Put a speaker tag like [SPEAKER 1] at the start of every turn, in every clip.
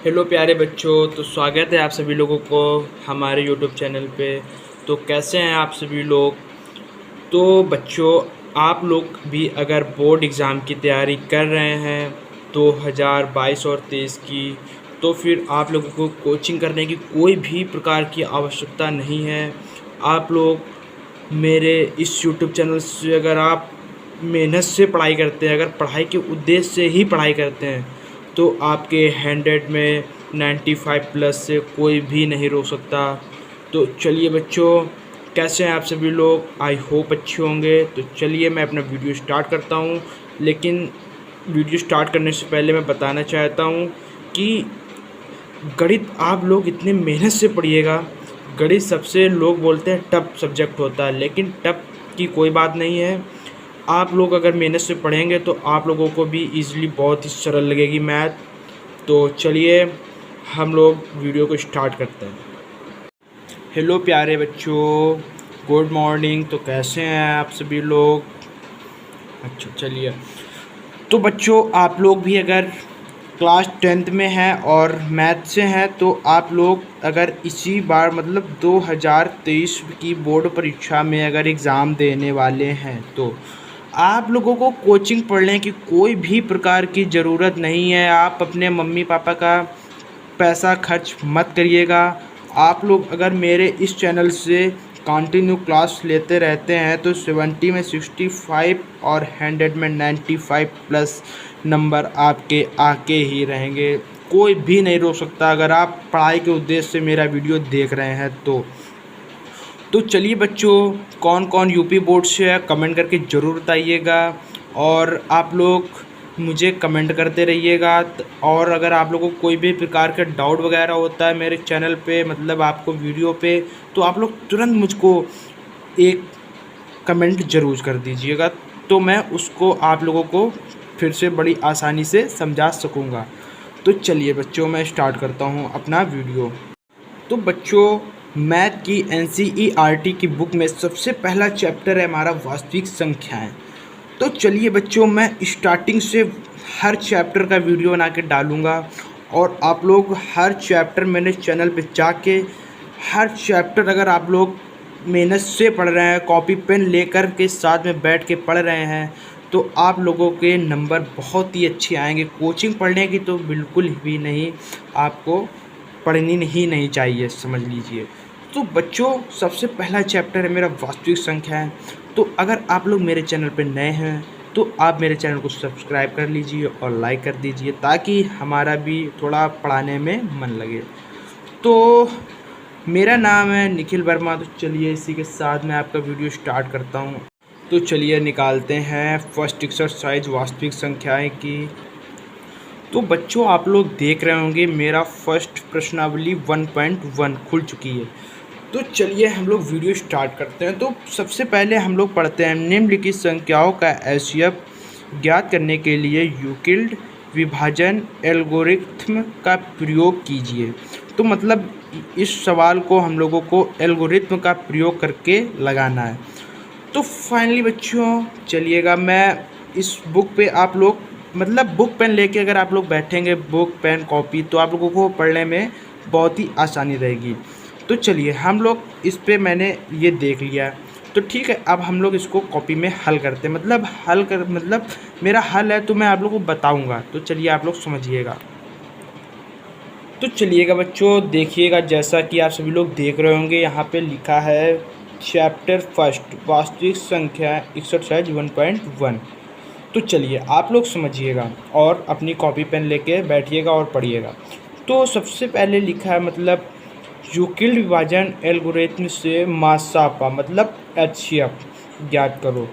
[SPEAKER 1] Hello प्यारे बच्चों, तो स्वागत है आप सभी लोगों को हमारे यूट्यूब चैनल पे। तो कैसे हैं आप सभी लोग। तो बच्चों, आप लोग भी अगर बोर्ड एग्ज़ाम की तैयारी कर रहे हैं 2022 और 23 की, तो फिर आप लोगों को कोचिंग करने की कोई भी प्रकार की आवश्यकता नहीं है। आप लोग मेरे इस यूट्यूब चैनल से अगर आप मेहनत से पढ़ाई करते हैं, अगर पढ़ाई के उद्देश्य से ही पढ़ाई करते हैं, तो आपके 100 में 95 प्लस से कोई भी नहीं रोक सकता। तो चलिए बच्चों, कैसे हैं आप सभी लोग। आई होप अच्छे होंगे। तो चलिए मैं अपना वीडियो स्टार्ट करता हूँ। लेकिन वीडियो स्टार्ट करने से पहले मैं बताना चाहता हूँ कि गणित आप लोग इतने मेहनत से पढ़िएगा। गणित सबसे लोग बोलते हैं टफ सब्जेक्ट होता है, लेकिन टफ की कोई बात नहीं है। आप लोग अगर मेहनत से पढ़ेंगे तो आप लोगों को भी ईज़िली बहुत ही सरल लगेगी मैथ। तो चलिए हम लोग वीडियो को स्टार्ट करते हैं। हेलो प्यारे बच्चों, गुड मॉर्निंग। तो कैसे हैं आप सभी लोग। अच्छा चलिए, तो बच्चों आप लोग भी अगर क्लास 10th में हैं और मैथ से हैं, तो आप लोग अगर इसी बार मतलब 2023 की बोर्ड परीक्षा में अगर एग्ज़ाम देने वाले हैं, तो आप लोगों को कोचिंग पढ़ने की कोई भी प्रकार की ज़रूरत नहीं है। आप अपने मम्मी पापा का पैसा खर्च मत करिएगा। आप लोग अगर मेरे इस चैनल से कंटिन्यू क्लास लेते रहते हैं, तो 70 में 65 और 100 में 95 प्लस नंबर आपके आके ही रहेंगे। कोई भी नहीं रोक सकता अगर आप पढ़ाई के उद्देश्य से मेरा वीडियो देख रहे हैं तो चलिए बच्चों, कौन कौन यूपी बोर्ड से है कमेंट करके ज़रूर बताइएगा। और आप लोग मुझे कमेंट करते रहिएगा। और अगर आप लोगों को कोई भी प्रकार का डाउट वगैरह होता है मेरे चैनल पे, मतलब आपको वीडियो पे, तो आप लोग तुरंत मुझको एक कमेंट ज़रूर कर दीजिएगा, तो मैं उसको आप लोगों को फिर से बड़ी आसानी से समझा सकूँगा। तो चलिए बच्चों, मैं स्टार्ट करता हूँ अपना वीडियो। तो बच्चों, मैथ की NCERT की बुक में सबसे पहला चैप्टर है हमारा वास्तविक संख्याएं। तो चलिए बच्चों, मैं स्टार्टिंग से हर चैप्टर का वीडियो बना के डालूँगा, और आप लोग हर चैप्टर मेरे चैनल पे जाके हर चैप्टर अगर आप लोग मेहनत से पढ़ रहे हैं, कॉपी पेन लेकर के साथ में बैठ के पढ़ रहे हैं, तो आप लोगों के नंबर बहुत ही अच्छे आएंगे। कोचिंग पढ़ने की तो बिल्कुल भी नहीं, आपको पढ़नी ही नहीं चाहिए, समझ लीजिए। तो बच्चों, सबसे पहला चैप्टर है मेरा वास्तविक संख्या है। तो अगर आप लोग मेरे चैनल पर नए हैं, तो आप मेरे चैनल को सब्सक्राइब कर लीजिए और लाइक कर दीजिए, ताकि हमारा भी थोड़ा पढ़ाने में मन लगे। तो मेरा नाम है निखिल वर्मा। तो चलिए इसी के साथ मैं आपका वीडियो स्टार्ट करता हूँ। तो चलिए निकालते हैं फर्स्ट एक्सरसाइज वास्तविक संख्याएं की। तो बच्चों, आप लोग देख रहे होंगे मेरा फर्स्ट प्रश्नावली 1.1 खुल चुकी है। तो चलिए हम लोग वीडियो स्टार्ट करते हैं। तो सबसे पहले हम लोग पढ़ते हैं, निम्नलिखित संख्याओं का एचसीएफ ज्ञात करने के लिए यूक्लिड विभाजन एल्गोरिथ्म का प्रयोग कीजिए। तो मतलब इस सवाल को हम लोगों को एल्गोरिथ्म का प्रयोग करके लगाना है। तो फाइनली बच्चों चलिएगा, मैं इस बुक पे आप लोग मतलब बुक पेन लेके अगर आप लोग बैठेंगे, बुक पेन कॉपी, तो आप लोगों को पढ़ने में बहुत ही आसानी रहेगी। तो चलिए हम लोग इस पे मैंने ये देख लिया, तो ठीक है, अब हम लोग इसको कॉपी में हल करते हैं। मतलब मेरा हल है तो मैं आप लोगों को बताऊंगा। तो चलिए आप लोग समझिएगा। तो चलिएगा बच्चों, देखिएगा जैसा कि आप सभी लोग देख रहे होंगे, यहाँ पे लिखा है चैप्टर फर्स्ट वास्तविक संख्या एक्सरसाइज 1.1। तो चलिए आप लोग समझिएगा और अपनी कॉपी पेन लेके बैठिएगा और पढ़िएगा। तो सबसे पहले लिखा है मतलब यूक्लिड विभाजन एल्गोरिथ्म से मासापा मतलब एचसीएफ ज्ञात करो।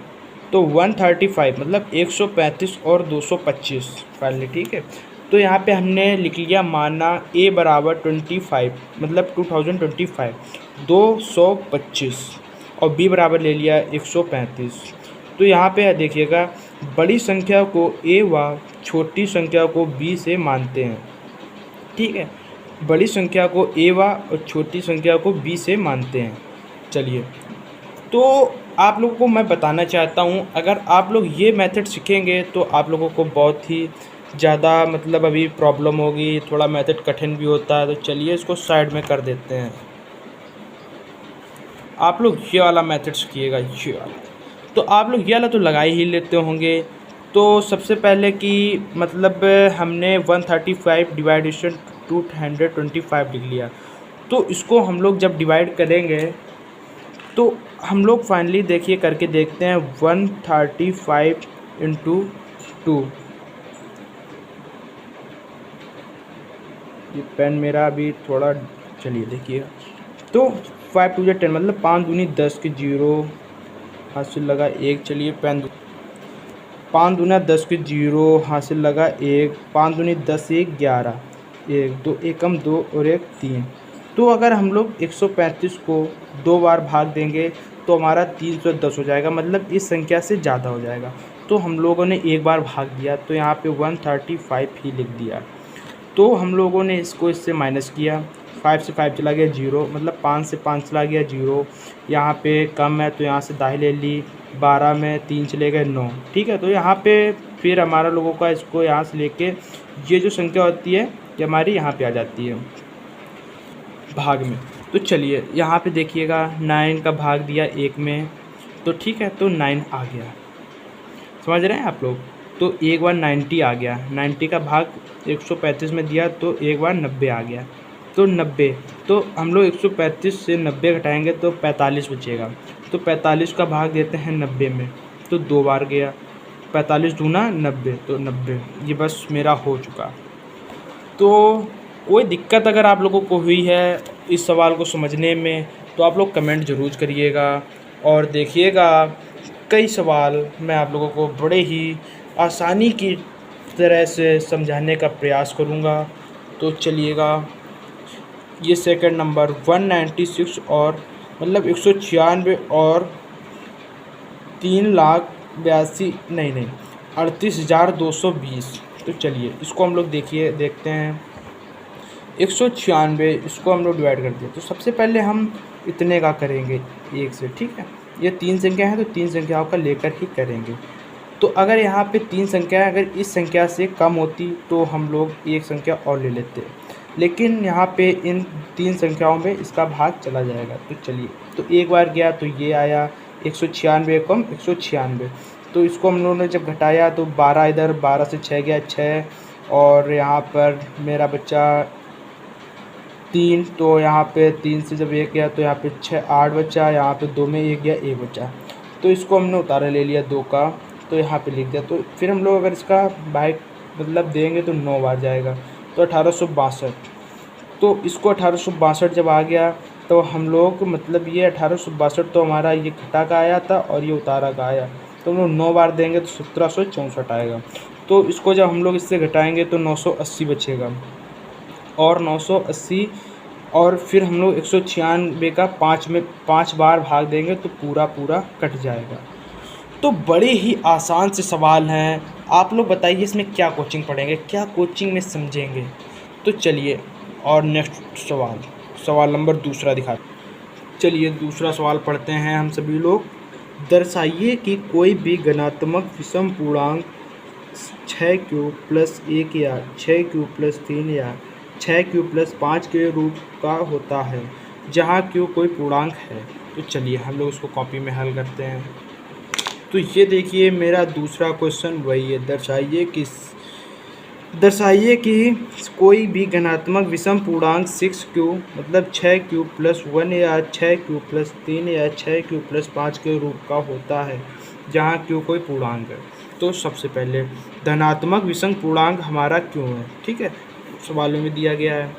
[SPEAKER 1] तो 135 मतलब 135 और 225 फाइनली, ठीक है। तो यहाँ पे हमने लिख लिया माना a बराबर 25 मतलब 2025 225, और b बराबर ले लिया 135। तो यहाँ पे देखिएगा, बड़ी संख्या को a व छोटी संख्या को b से मानते हैं, ठीक है। बड़ी संख्या को a व और छोटी संख्या को b से मानते हैं। चलिए, तो आप लोगों को मैं बताना चाहता हूँ, अगर आप लोग ये मेथड सीखेंगे तो आप लोगों को बहुत ही ज़्यादा मतलब अभी प्रॉब्लम होगी, थोड़ा मेथड कठिन भी होता है। तो चलिए इसको साइड में कर देते हैं। आप लोग ये वाला मेथड सीखिएगा, ये वाला। तो आप लोग ये वाला तो लगा ही लेते होंगे। तो सबसे पहले कि मतलब हमने 135 डिवाइडेशन 225 लिख लिया। तो इसको हम लोग जब डिवाइड करेंगे तो हम लोग फाइनली देखिए करके देखते हैं 135 इंटू 2। ये पेन मेरा अभी थोड़ा, चलिए देखिएगा। तो 5 2 10 मतलब 5 दूनी 10 के 0, हासिल लगा 1। चलिए पेन 5 दूना 10 के 0, हासिल लगा 1। 5 दूनी 10 1 11, 1 2 1 कम 2 और 1 3। तो अगर हम लोग 135 को 2 बार भाग देंगे तो हमारा 310 हो जाएगा, मतलब इस संख्या से ज़्यादा हो जाएगा। तो हम लोगों ने एक बार भाग दिया तो यहाँ पे 135 ही लिख दिया। तो हम लोगों ने इसको इससे माइनस किया, 5 से 5 चला गया 0, मतलब 5 से 5 चला गया 0। यहाँ पे कम है तो यहाँ से दाही ले ली, 12 में 3 चले गए 9। ठीक है, तो यहाँ पे फिर हमारा लोगों का इसको यहाँ से लेके ये जो संख्या होती है ये हमारी यहाँ पे आ जाती है भाग में। तो चलिए यहाँ पे देखिएगा 9 का भाग दिया 1 में, तो ठीक है, तो 9 आ गया। समझ रहे हैं आप लोग? तो एक बार 90 आ गया, 90 का भाग 135 में दिया तो एक बार 90 आ गया। तो 90, तो हम लोग 135 से 90 घटाएंगे तो 45 बचेगा। तो 45 का भाग देते हैं 90 में, तो 2 बार गया। 45 दूना 90, तो 90। ये बस मेरा हो चुका। तो कोई दिक्कत अगर आप लोगों को हुई है इस सवाल को समझने में तो आप लोग कमेंट ज़रूर करिएगा और देखिएगा। कई सवाल मैं आप लोगों को बड़े ही आसानी की तरह से समझाने का प्रयास करूँगा। तो चलिएगा, ये सेकंड नंबर 196 और मतलब 196 और 3,82,000 नहीं 38,220। तो चलिए इसको हम लोग देखते हैं। 196 इसको हम लोग डिवाइड कर दिया। तो सबसे पहले हम इतने का करेंगे 1 से, ठीक है। ये 3 संख्या है तो 3 संख्याओं का लेकर ही करेंगे। तो अगर यहाँ पे 3 संख्या है, अगर इस संख्या से कम होती तो हम लोग एक संख्या और ले लेते, लेकिन यहाँ पे इन 3 संख्याओं में इसका भाग चला जाएगा। तो चलिए, तो एक बार गया तो ये आया 196 कम 196। तो इसको हम लोगों ने जब घटाया तो 12 इधर, 12 से 6 गया 6, और यहाँ पर मेरा बच्चा 3। तो यहाँ पे 3 से जब 1 गया तो यहाँ पे 6 8 बचा, यहाँ पे 2 में 1 गया 1 बचा। तो इसको हमने उतारा ले लिया 2 का, तो यहाँ पे लिख दिया। तो फिर हम लोग अगर इसका भाग मतलब देंगे तो 9 बार जाएगा, तो 1862। तो इसको 1862 जब आ गया तो हम लोग मतलब ये 1862 तो हमारा ये घटा का आया था और ये उतारा का आया, तो हम लोग 9 बार देंगे तो 1764 आएगा। तो इसको जब हम लोग इससे घटाएंगे तो 980 बचेगा, और 980 और फिर हम लोग 196 का 5 बार भाग देंगे तो पूरा कट जाएगा। तो बड़े ही आसान से सवाल हैं। आप लोग बताइए इसमें क्या कोचिंग पढ़ेंगे, क्या कोचिंग में समझेंगे। तो चलिए और नेक्स्ट सवाल नंबर दूसरा दिखा। चलिए दूसरा सवाल पढ़ते हैं हम सभी लोग। दर्शाइए कि कोई भी धनात्मक विषम पूर्णांक 6 क्यूब प्लस 1 या 6 क्यूब प्लस 3 या 6 क्यूब प्लस 5 के रूप का होता है जहाँ क्यू कोई पूर्णांक है। तो चलिए हम लोग उसको कॉपी में हल करते हैं। तो ये देखिए मेरा दूसरा क्वेश्चन वही है, दर्शाइए कि कोई भी धनात्मक विषम पूर्णांक 6 क्यूब मतलब 6 क्यूब प्लस 1 या 6 क्यूब प्लस 3 या 6 क्यूब प्लस 5 के रूप का होता है जहाँ क्यू कोई पूर्णांक है। तो सबसे पहले धनात्मक विषम पूर्णांक हमारा क्यू है, ठीक है, सवालों में दिया गया है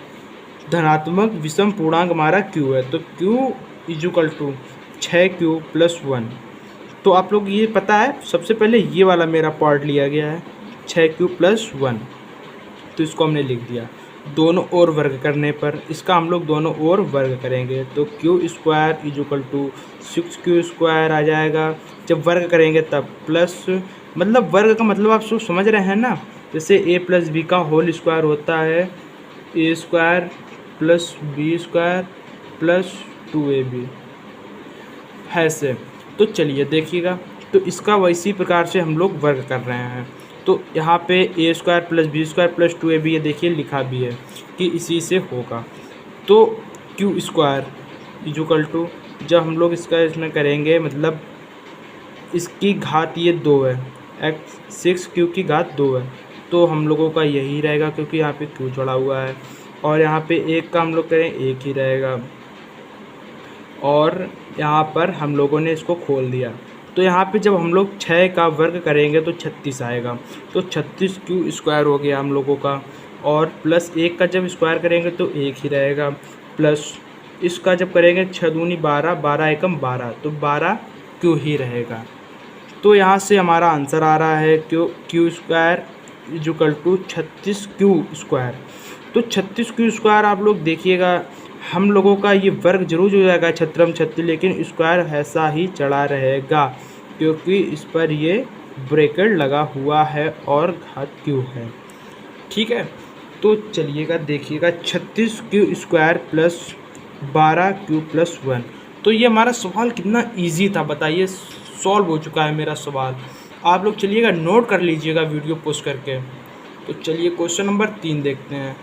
[SPEAKER 1] धनात्मक विषम पूर्णांक हमारा क्यू है। तो q equal to 6 cube plus 1। तो आप लोग ये पता है, सबसे पहले ये वाला मेरा पार्ट लिया गया है 6 क्यूब प्लस 1, तो इसको हमने लिख दिया। दोनों ओर वर्ग करने पर इसका हम लोग दोनों ओर वर्ग करेंगे तो Q square equal to 6 Q square आ जाएगा। जब वर्ग करेंगे तब प्लस, मतलब वर्ग का मतलब आप सब समझ रहे हैं ना, जैसे a प्लस बी का होल स्क्वायर होता है a square plus B square plus 2ab है से। तो चलिए देखिएगा, तो इसका वैसी प्रकार से हम लोग वर्ग कर रहे हैं। तो यहाँ पे A square plus B square plus 2ab ये देखिए लिखा भी है कि इसी से होगा। तो क्यू स्क्वायर इक्वल टू, जब हम लोग इसका इसमें करेंगे मतलब इसकी घात ये 2 है, एक्स 6 की घात 2 है, तो हम लोगों का यही रहेगा क्योंकि यहाँ पे क्यू जुड़ा हुआ है। और यहाँ पे एक का हम लोग करें एक ही रहेगा, और यहाँ पर हम लोगों ने इसको खोल दिया। तो यहाँ पे जब हम लोग 6 का वर्ग करेंगे तो 36 आएगा। तो 36 क्यू स्क्वायर हो गया हम लोगों का। और प्लस 1 का जब स्क्वायर करेंगे तो 1 ही रहेगा, प्लस इसका जब करेंगे 6 दूनी 12, 12 एकम 12, तो 12 क्यू ही रहेगा। तो यहाँ से हमारा आंसर आ रहा है q square equal to 36 q square. तो 36 क्यू स्क्वायर आप लोग देखिएगा, हम लोगों का ये वर्ग जरूर हो जाएगा छत्रम छत्ती, लेकिन स्क्वायर ऐसा ही चढ़ा रहेगा क्योंकि इस पर ये ब्रैकेट लगा हुआ है और घात क्यू है। ठीक है, तो चलिएगा देखिएगा 36 q square plus 12 Q plus 1। तो ये हमारा सवाल कितना इजी था बताइए, सॉल्व हो चुका है मेरा सवाल। आप लोग चलिएगा नोट कर लीजिएगा वीडियो पोस्ट करके। तो चलिए क्वेश्चन नंबर 3 देखते हैं।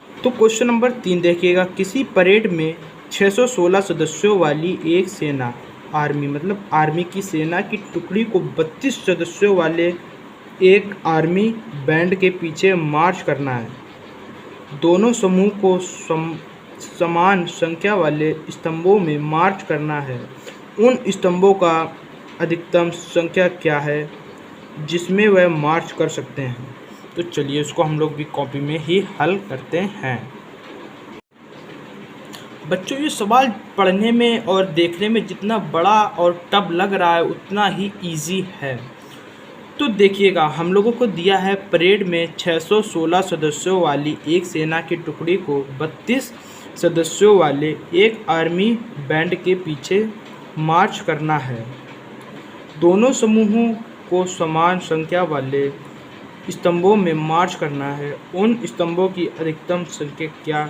[SPEAKER 1] तो क्वेश्चन नंबर 3 देखिएगा, किसी परेड में 616 सदस्यों वाली एक सेना आर्मी मतलब आर्मी की सेना की टुकड़ी को 32 सदस्यों वाले एक आर्मी बैंड के पीछे मार्च करना है। दोनों समूह को समान संख्या वाले स्तंभों में मार्च करना है। उन स्तंभों का अधिकतम संख्या क्या है जिसमें वह मार्च कर सकते हैं। तो चलिए इसको हम लोग भी कॉपी में ही हल करते हैं। बच्चों ये सवाल पढ़ने में और देखने में जितना बड़ा और टफ लग रहा है उतना ही इजी है। तो देखिएगा हम लोगों को दिया है परेड में 616 सदस्यों वाली एक सेना की टुकड़ी को 32 सदस्यों वाले एक आर्मी बैंड के पीछे मार्च करना है। दोनों समूहों को समान संख्या वाले स्तंभों में मार्च करना है। उन स्तंभों की अधिकतम संख्या क्या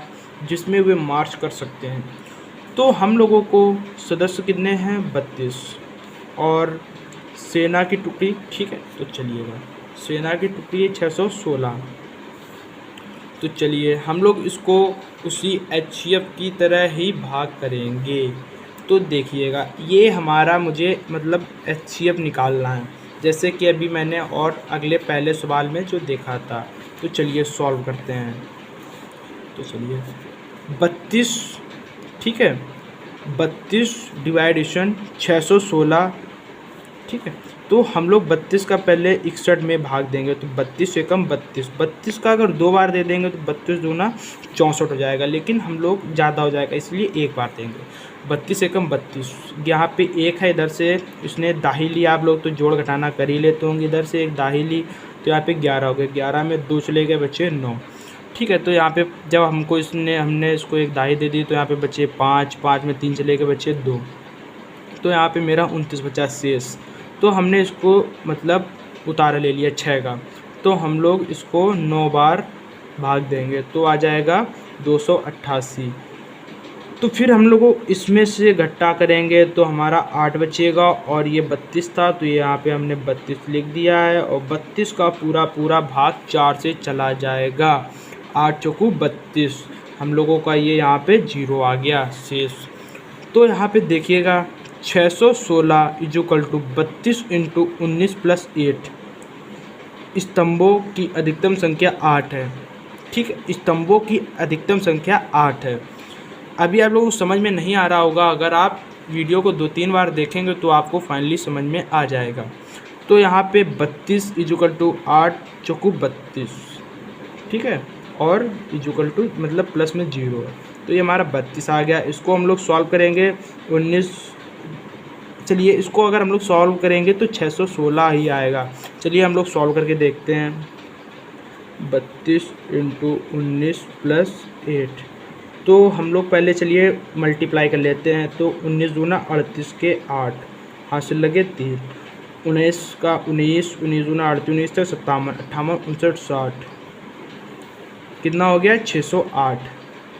[SPEAKER 1] जिसमें वे मार्च कर सकते हैं। तो हम लोगों को सदस्य कितने हैं 32 और सेना की टुकड़ी, ठीक है तो चलिएगा सेना की टुकड़ी है 616। तो चलिए हम लोग इसको उसी HCF की तरह ही भाग करेंगे। तो देखिएगा ये हमारा मुझे मतलब HCF निकालना है, जैसे कि अभी मैंने और अगले पहले सवाल में जो देखा था। तो चलिए सॉल्व करते हैं। तो चलिए 32, ठीक है 32 डिवाइडेशन 616, ठीक है। तो हम लोग 32 का पहले 61 में भाग देंगे तो 32 एकम 32, 32 का अगर 2 बार दे देंगे तो 32 दूना 64 हो जाएगा, लेकिन हम लोग ज़्यादा हो जाएगा इसलिए एक बार देंगे। 32 एकम 32, यहाँ पे एक है, इधर से इसने दाही लिया, आप लोग तो जोड़ घटाना कर ही लेते होंगे। इधर से एक दाही ली तो यहाँ पे 11 हो गए, 11 में 2 चले गए बचे 9, ठीक है। तो यहाँ पे जब हमने इसको एक दाही दे दी तो यहाँ पे बचे 5, 5 में 3 चले गए बचे 2, तो यहाँ पे मेरा 29 बचा शेष। तो हमने इसको मतलब उतारा ले लिया 6 का, तो हम लोग इसको 9 बार भाग देंगे तो आ जाएगा 288। तो फिर हम लोगों इसमें से घटा करेंगे तो हमारा 8 बचेगा और ये 32 था तो यहाँ पे हमने 32 लिख दिया है, और 32 का पूरा भाग 4 से चला जाएगा। 8 चौकू 32, हम लोगों का ये यहाँ पे 0 आ गया शेष। तो यहाँ पे देखिएगा 616 इक्वल टू 32 इंटू 19 प्लस 8, स्तंभों की अधिकतम संख्या 8 है, ठीक है। स्तंभों की अधिकतम संख्या 8 है। अभी आप लोगों को समझ में नहीं आ रहा होगा, अगर आप वीडियो को 2-3 बार देखेंगे तो आपको फाइनली समझ में आ जाएगा। तो यहाँ पे 32 इक्वल टू 8 चौकू 32, ठीक है, और इक्वल टू मतलब प्लस में 0 है, तो ये हमारा 32 आ गया। इसको हम लोग सॉल्व करेंगे 19, चलिए इसको अगर हम लोग सॉल्व करेंगे तो 616 ही आएगा। चलिए हम लोग सॉल्व करके देखते हैं। 32 इंटू 19 प्लस 8, तो हम लोग पहले चलिए मल्टीप्लाई कर लेते हैं। तो 19 दूना 38 के 8, हासिल लगे 3, 19 का 19, 19 दूना 38, 19 तक 57, 58, 59, 60, कितना हो गया 608,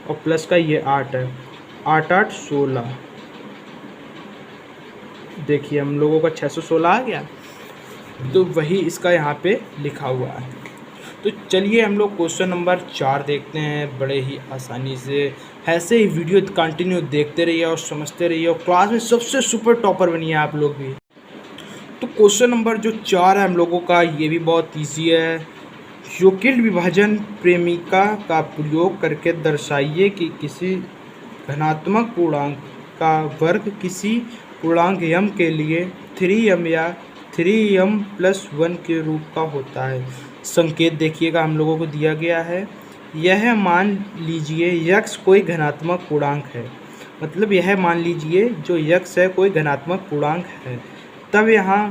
[SPEAKER 1] और प्लस का ये 8 है, 8 8 16, देखिए हम लोगों का 616 आ गया। तो वही इसका यहाँ पे लिखा हुआ है। तो चलिए हम लोग क्वेश्चन नंबर 4 देखते हैं बड़े ही आसानी से। ऐसे ही वीडियो कंटिन्यू देखते रहिए और समझते रहिए और क्लास में सबसे सुपर टॉपर बनिए आप लोग भी। तो क्वेश्चन नंबर जो 4 है हम लोगों का, ये भी बहुत ईजी है। यूक्लिड विभाजन प्रेमिका का प्रयोग करके दर्शाइए कि किसी धनात्मक पूर्णांक का वर्ग किसी पूर्णांक m के लिए 3m या 3m+1 के रूप का होता है। संकेत देखिएगा हम लोगों को दिया गया है। यह मान लीजिए x कोई धनात्मक पूर्णांक है, मतलब यह मान लीजिए जो x है कोई धनात्मक पूर्णांक है, तब यह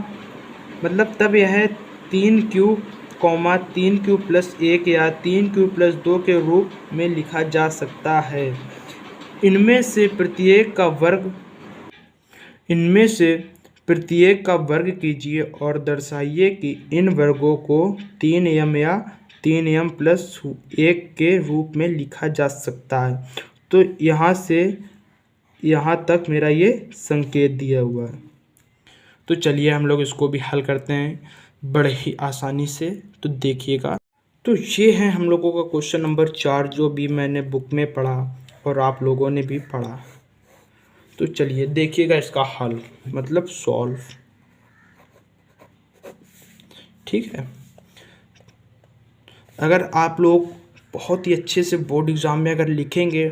[SPEAKER 1] 3q 3q+1 या 3q+2 के रूप में लिखा जा सकता है। इनमें से प्रत्येक का वर्ग कीजिए और दर्शाइए कि इन वर्गों को 3m या 3m+1 के रूप में लिखा जा सकता है। तो यहाँ से यहाँ तक मेरा ये संकेत दिया हुआ है। तो चलिए हम लोग इसको भी हल करते हैं बड़े ही आसानी से। तो देखिएगा, तो ये है हम लोगों का क्वेश्चन नंबर 4 जो भी मैंने बुक में पढ़ा और आप लोगों ने भी पढ़ा। तो चलिए देखिएगा इसका हल, मतलब सॉल्व। ठीक है, अगर आप लोग बहुत ही अच्छे से बोर्ड एग्ज़ाम में अगर लिखेंगे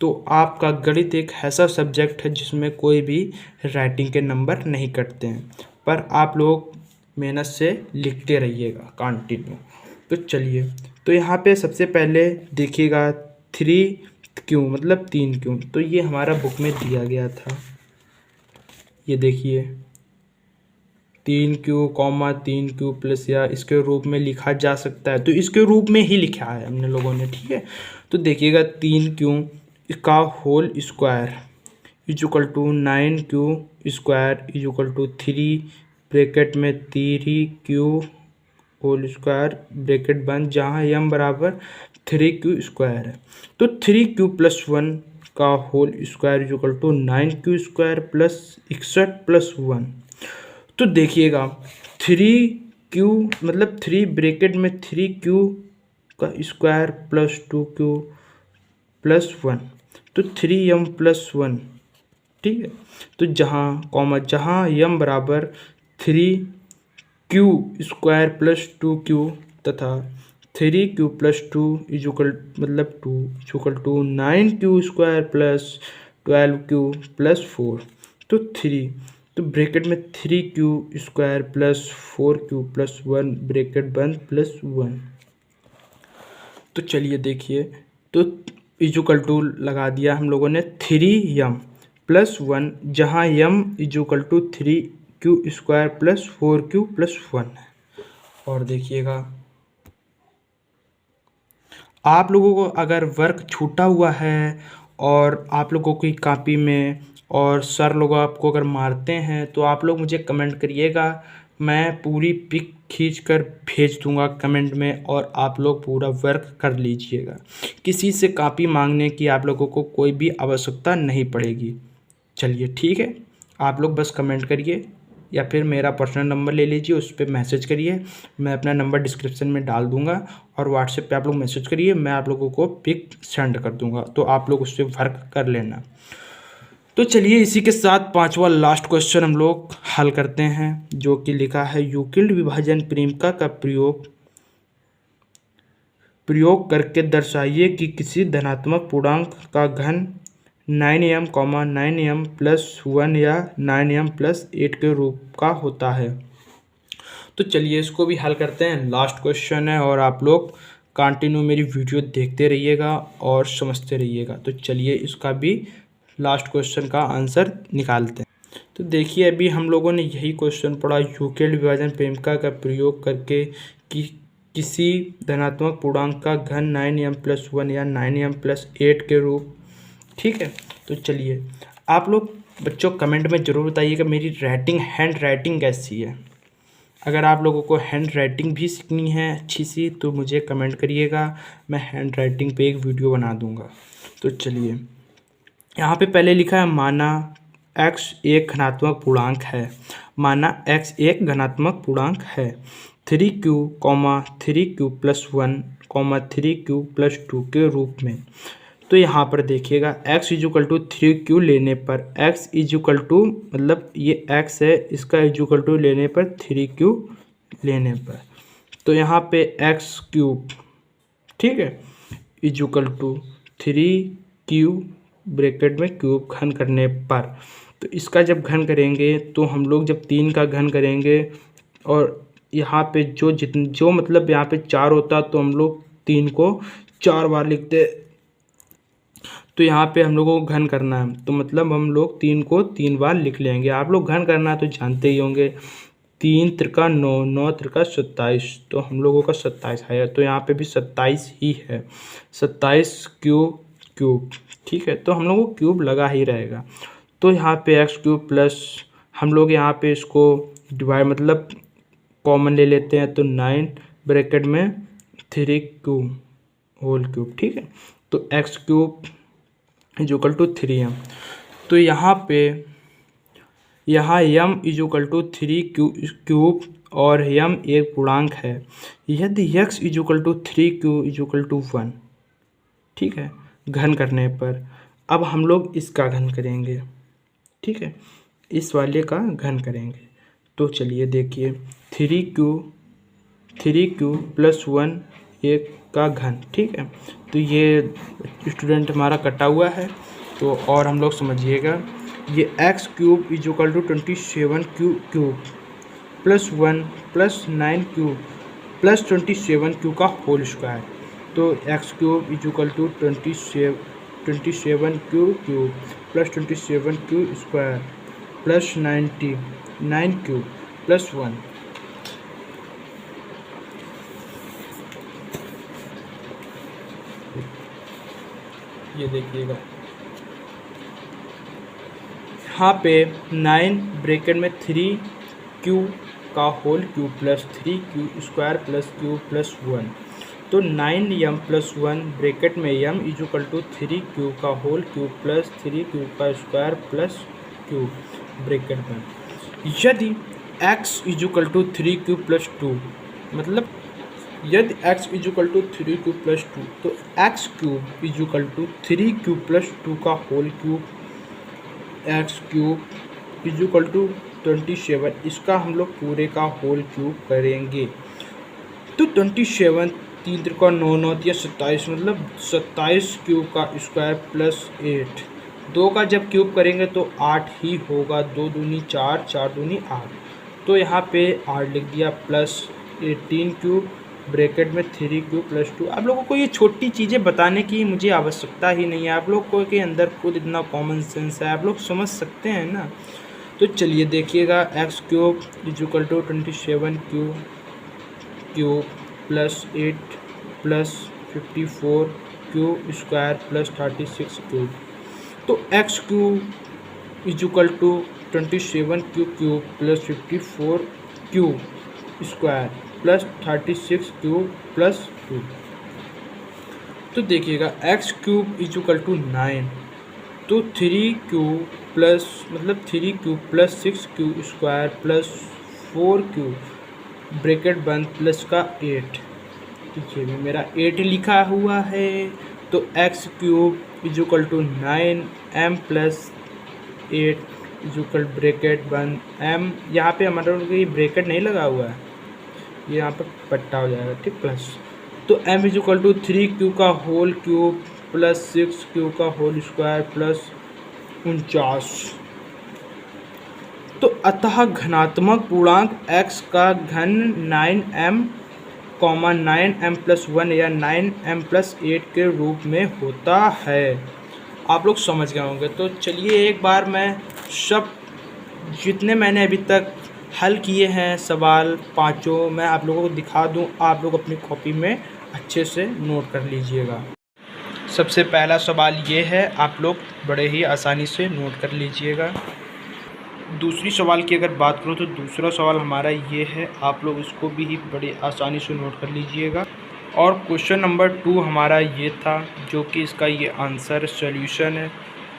[SPEAKER 1] तो आपका गणित एक ऐसा सब्जेक्ट है जिसमें कोई भी राइटिंग के नंबर नहीं कटते हैं, पर आप लोग मेहनत से लिखते रहिएगा कंटिन्यू। तो चलिए, तो यहाँ पे सबसे पहले देखिएगा 3q मतलब 3q, तो ये हमारा बुक में दिया गया था। ये देखिए 3q, 3q प्लस या इसके रूप में लिखा जा सकता है, तो इसके रूप में ही लिखा है हमने लोगों ने। ठीक है, तो देखिएगा 3q का whole square equal to 9q² equal to 3 bracket में 3q होल स्क्वायर ब्रैकेट बंद, जहाँ m बराबर 3q² है। तो 3q+1 का whole square equal to 9q² plus 61+1। तो देखिएगा 3q मतलब 3 ब्रैकेट में 3q का स्क्वायर प्लस 2q+1, तो 3m+1। ठीक है, तो जहाँ m बराबर 3q² प्लस 2q तथा 3q+2 मतलब 2 equal to 9q² plus 12q+4, तो 3, तो ब्रैकेट में 3q² प्लस 4q+1 ब्रैकेट बंद प्लस 1। तो चलिए देखिए, तो इक्वल टू लगा दिया हम लोगों ने 3m+1, जहाँ m equal to 3q² plus 4q+1 है। और देखिएगा आप लोगों को अगर वर्क छूटा हुआ है और आप लोगों की कॉपी में और सर लोग आपको अगर मारते हैं तो आप लोग मुझे कमेंट करिएगा, मैं पूरी पिक खींच कर भेज दूंगा कमेंट में, और आप लोग पूरा वर्क कर लीजिएगा। किसी से कॉपी मांगने की आप लोगों को कोई भी आवश्यकता नहीं पड़ेगी। चलिए ठीक है, आप लोग बस कमेंट करिए या फिर मेरा पर्सनल नंबर ले लीजिए, उस पर मैसेज करिए। मैं अपना नंबर डिस्क्रिप्शन में डाल दूंगा और व्हाट्सएप पे आप लोग मैसेज करिए, मैं आप लोगों को पिक सेंड कर दूंगा, तो आप लोग उससे वर्क कर लेना। तो चलिए इसी के साथ 5वां लास्ट क्वेश्चन हम लोग हल करते हैं, जो कि लिखा है यूक्लिड विभाजन प्रेमिका का प्रयोग करके दर्शाइए कि किसी धनात्मक पूर्णांक का घन 9m, 9m+1 या 9m+8 के रूप का होता है। तो चलिए इसको भी हल करते हैं, लास्ट क्वेश्चन है और आप लोग कंटिन्यू मेरी वीडियो देखते रहिएगा और समझते रहिएगा। तो चलिए इसका भी लास्ट क्वेश्चन का आंसर निकालते हैं। तो देखिए अभी हम लोगों ने यही क्वेश्चन पढ़ा, यूक्लिड विभाजन प्रेमिका का प्रयोग करके कि किसी धनात्मक पूर्णांक का घन 9m+1 या 9m+8 के रूप। ठीक है, तो चलिए आप लोग बच्चों कमेंट में ज़रूर बताइएगा मेरी हैंड राइटिंग कैसी है। अगर आप लोगों को हैंड राइटिंग भी सीखनी है अच्छी सी तो मुझे कमेंट करिएगा, मैं हैंड राइटिंग पे एक वीडियो बना दूंगा। तो चलिए यहाँ पे पहले लिखा है माना x एक घनात्मक पूर्णांक है, माना x एक घनात्मक पूर्णांक है 3q, 3q plus 1, 3q plus 2 के रूप में। तो यहाँ पर देखिएगा x इजुकल टू 3q लेने पर x इजुकल टू मतलब ये x है, इसका इजुकल टू लेने पर 3q लेने पर, तो यहाँ पे x क्यूब, ठीक है, इजुकल टू 3q ब्रैकेट में क्यूब घन करने पर, तो इसका जब घन करेंगे तो हम लोग जब 3 का घन करेंगे और यहाँ पे जो मतलब यहाँ पे 4 होता तो हम लोग 3 को 4 बार लिखते, तो यहाँ पे हम लोगों को घन करना है तो मतलब हम लोग 3 को 3 बार लिख लेंगे। आप लोग घन करना है तो जानते ही होंगे, 3 त्रिका 9, 9 त्रिका 27, तो हम लोगों का 27 है, तो यहाँ पे भी 27 ही है, 27 क्यूब, ठीक है, तो हम लोगों को क्यूब लगा ही रहेगा। तो यहाँ पे एक्स क्यूब प्लस हम लोग यहाँ पे इसको डिवाइड मतलब कॉमन ले लेते हैं, तो 9 ब्रैकेट में 3q होल क्यूब, ठीक है, तो x cube equal to 3m। तो यहाँ पे m इजुकल टू 3 और m एक पूर्णांक है, यदि x equal to 3q equal to 1, ठीक है, घन करने पर अब हम लोग इसका घन करेंगे, ठीक है, इस वाले का घन करेंगे। तो चलिए देखिए 3q प्लस 1 एक का घन, ठीक है, तो ये स्टूडेंट हमारा कटा हुआ है, तो और हम लोग समझिएगा ये x cube equal to 27 cube plus 1 plus 9q plus 27q का होल स्क्वायर, तो x cube equal to 27q plus 27q square plus 9q plus 1। ये देखिएगा यहाँ पे 9 ब्रैकेट में 3q का whole cube plus 3q square plus q plus 1, तो 9m plus 1 bracket में m इजुकल टू 3q का होल क्यूब प्लस 3q का स्क्वायर प्लस q ब्रैकेट में। यदि x equal to 3q plus 2 मतलब यदि x equal to 3q plus 2, तो x cube equal to 3q plus 2 का whole cube, x cube equal to 27, इसका हम लोग पूरे का होल क्यूब करेंगे। तो 27 3 त्रिका 9, 9 या 27 मतलब 27 क्यूब का स्क्वायर प्लस 8, 2 का जब क्यूब करेंगे तो 8 ही होगा, 2 दूनी 4, 4 दूनी 8, तो यहाँ पे 8 लिख दिया प्लस 18 क्यूब ब्रैकेट में 3q प्लस 2। आप लोगों को ये छोटी चीज़ें बताने की मुझे आवश्यकता ही नहीं है, आप लोग को के अंदर खुद इतना कॉमन सेंस है, आप लोग समझ सकते हैं ना। तो चलिए देखिएगा X cube equal to 27 cube plus 8 plus 54 cube square plus 36 cube, तो x cube equal to 27 cube plus 54 cube square plus 36 cube plus 2। तो देखिएगा एक्स क्यूब इजुकल टू 9, तो 3q प्लस मतलब 3q plus 6q square plus 4q bracket बंद plus का 8, देखिए भी मेरा 8 लिखा हुआ है, तो x cube equal to 9m plus 8 equal bracket बंद m, यहाँ पे हमारा ये ब्रैकेट नहीं लगा हुआ है, ये यहाँ पर पट्टा हो जाएगा, ठीक, प्लस, तो m इजुकल टू 3q का होल क्यूब प्लस 6q का होल स्क्वायर प्लस 49। तो अतः घनात्मक पूर्णांक x का घन 9m प्लस 1 या 9m प्लस 8 के रूप में होता है। आप लोग समझ गए होंगे। तो चलिए एक बार मैं सब जितने मैंने अभी तक हल किए हैं सवाल पाँचों मैं आप लोगों को दिखा दूं, आप लोग अपनी कॉपी में अच्छे से नोट कर लीजिएगा। सबसे पहला सवाल ये है, आप लोग बड़े ही आसानी से नोट कर लीजिएगा। दूसरी सवाल की अगर बात करूं तो दूसरा सवाल हमारा ये है, आप लोग इसको भी बड़ी आसानी से नोट कर लीजिएगा। और क्वेश्चन नंबर 2 हमारा ये था, जो कि इसका ये आंसर सॉल्यूशन है।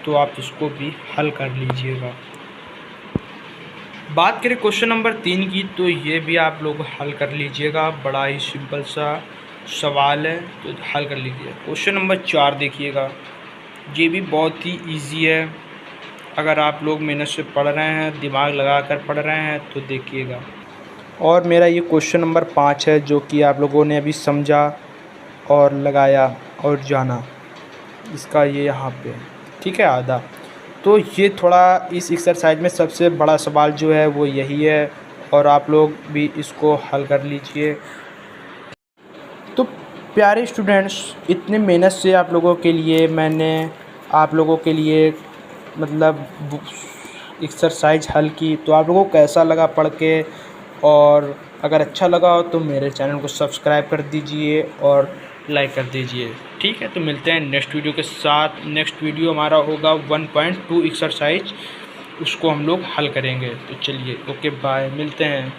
[SPEAKER 1] तो आप इसको भी हल कर लीजिएगा। बात करें क्वेश्चन नंबर 3 की, तो ये भी आप लोग हल कर लीजिएगा। बड़ा ही सिंपल सा सवाल है, तो हल कर लीजिए। क्वेश्चन नंबर 4 देखिएगा, ये भी बहुत ही इजी है। अगर आप लोग मेहनत से पढ़ रहे हैं, दिमाग लगा कर पढ़ रहे हैं तो देखिएगा। और मेरा ये क्वेश्चन नंबर 5 है, जो कि आप लोगों ने अभी समझा और लगाया और जाना, इसका ये यहाँ पे ठीक है आधा। तो ये थोड़ा इस एक्सरसाइज में सबसे बड़ा सवाल जो है वो यही है, और आप लोग भी इसको हल कर लीजिए। तो प्यारे स्टूडेंट्स, इतने मेहनत से आप लोगों के लिए मैंने आप लोगों के लिए मतलब एक्सरसाइज हल की, तो आप लोगों को कैसा लगा पढ़ के? और अगर अच्छा लगा हो तो मेरे चैनल को सब्सक्राइब कर दीजिए और लाइक कर दीजिए। ठीक है, तो मिलते हैं नेक्स्ट वीडियो के साथ। नेक्स्ट वीडियो हमारा होगा 1.2 एक्सरसाइज, उसको हम लोग हल करेंगे। तो चलिए, ओके बाय, मिलते हैं।